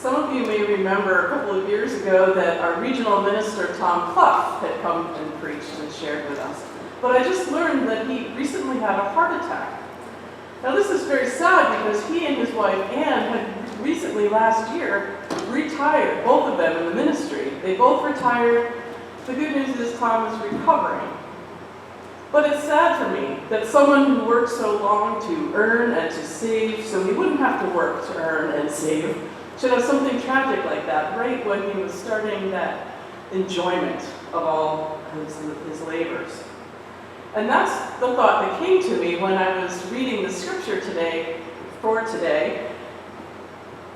Some of you may remember a couple of years ago that our regional minister, Tom Clough, had come and preached and shared with us. But I just learned that he recently had a heart attack. Now this is very sad because he and his wife Ann had recently, last year, retired, both of them in the ministry. They both retired. The good news is Tom is recovering. But it's sad for me that someone who worked so long to earn and to save, so he wouldn't have to work to earn and save, should have something tragic like that right when he was starting that enjoyment of all his labors. And that's the thought that came to me when I was reading the scripture today,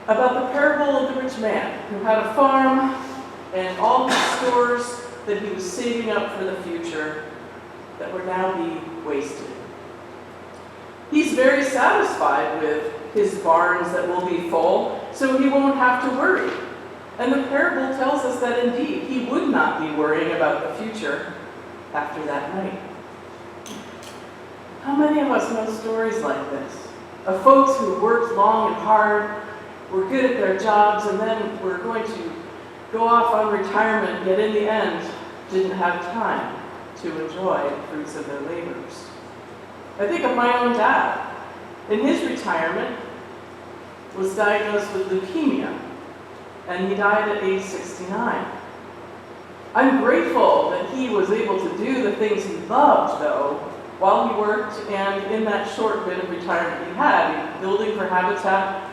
about the parable of the rich man who had a farm and all his stores that he was saving up for the future that would now be wasted. He's very satisfied with his barns that will be full, so he won't have to worry. And the parable tells us that indeed he would not be worrying about the future after that night. How many of us know stories like this? Of folks who worked long and hard, were good at their jobs, and then were going to go off on retirement, yet in the end didn't have time to enjoy the fruits of their labors. I think of my own dad. In his retirement, was diagnosed with leukemia, and he died at age 69. I'm grateful that he was able to do the things he loved, though, while he worked, and in that short bit of retirement he had, building for Habitat,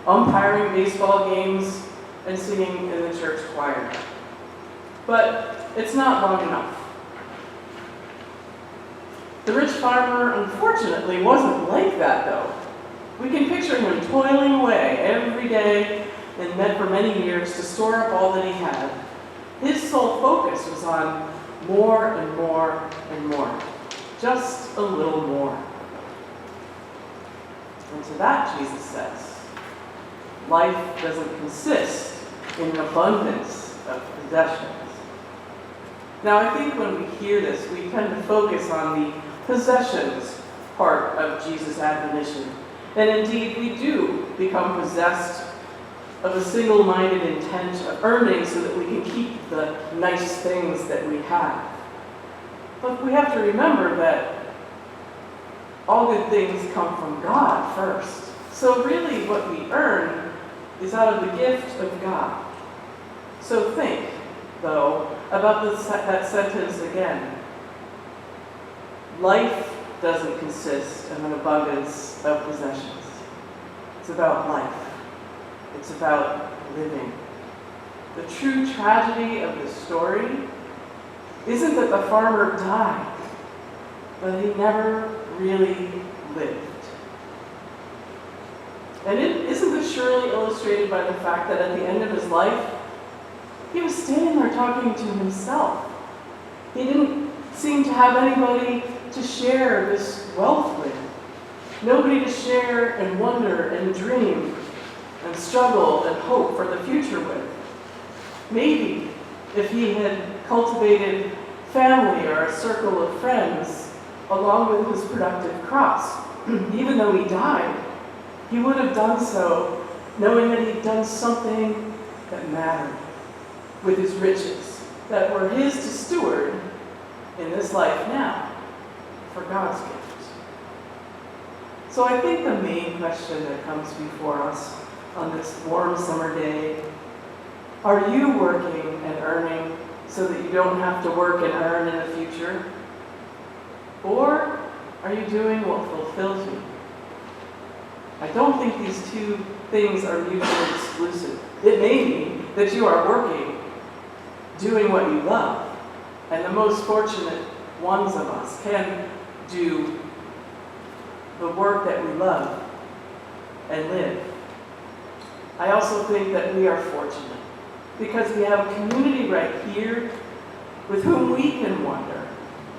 umpiring baseball games, and singing in the church choir. But it's not long enough. The rich farmer, unfortunately, wasn't like that, though. We can picture him toiling away every day and meant for many years to store up all that he had. His sole focus was on more and more and more. Just a little more. And to that, Jesus says, life doesn't consist in an abundance of possessions. Now, I think when we hear this, we tend to focus on the possessions part of Jesus' admonition. And indeed, we do become possessed of a single-minded intent of earning so that we can keep the nice things that we have. But we have to remember that all good things come from God first. So really what we earn is out of the gift of God. So think, though, about that sentence again. Life doesn't consist of an abundance of possessions. It's about life. It's about living. The true tragedy of the story isn't that the farmer died, but he never really lived. And isn't this surely illustrated by the fact that at the end of his life, he was standing there talking to himself. He didn't seem to have anybody to share this wealth with. Nobody to share and wonder and dream and struggle and hope for the future with. Maybe if he had cultivated family or a circle of friends along with his productive crops, even though he died, he would have done so knowing that he'd done something that mattered with his riches that were his to steward in this life now for God's gift. So I think the main question that comes before us on this warm summer day, are you working and earning so that you don't have to work and earn in the future? Or are you doing what fulfills you? I don't think these two things are mutually exclusive. It may be that you are working, doing what you love, and the most fortunate ones of us can do the work that we love and live. I also think that we are fortunate because we have a community right here with whom we can wonder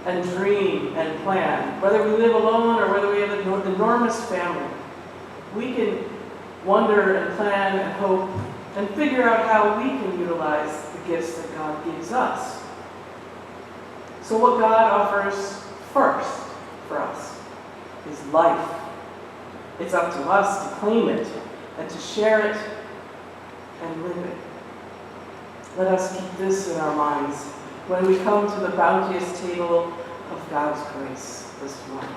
and dream and plan. Whether we live alone or whether we have an enormous family, we can wonder and plan and hope and figure out how we can utilize the gifts that God gives us. So what God offers first for us is life. It's up to us to claim it and to share it and living. Let us keep this in our minds when we come to the bounteous table of God's grace this morning.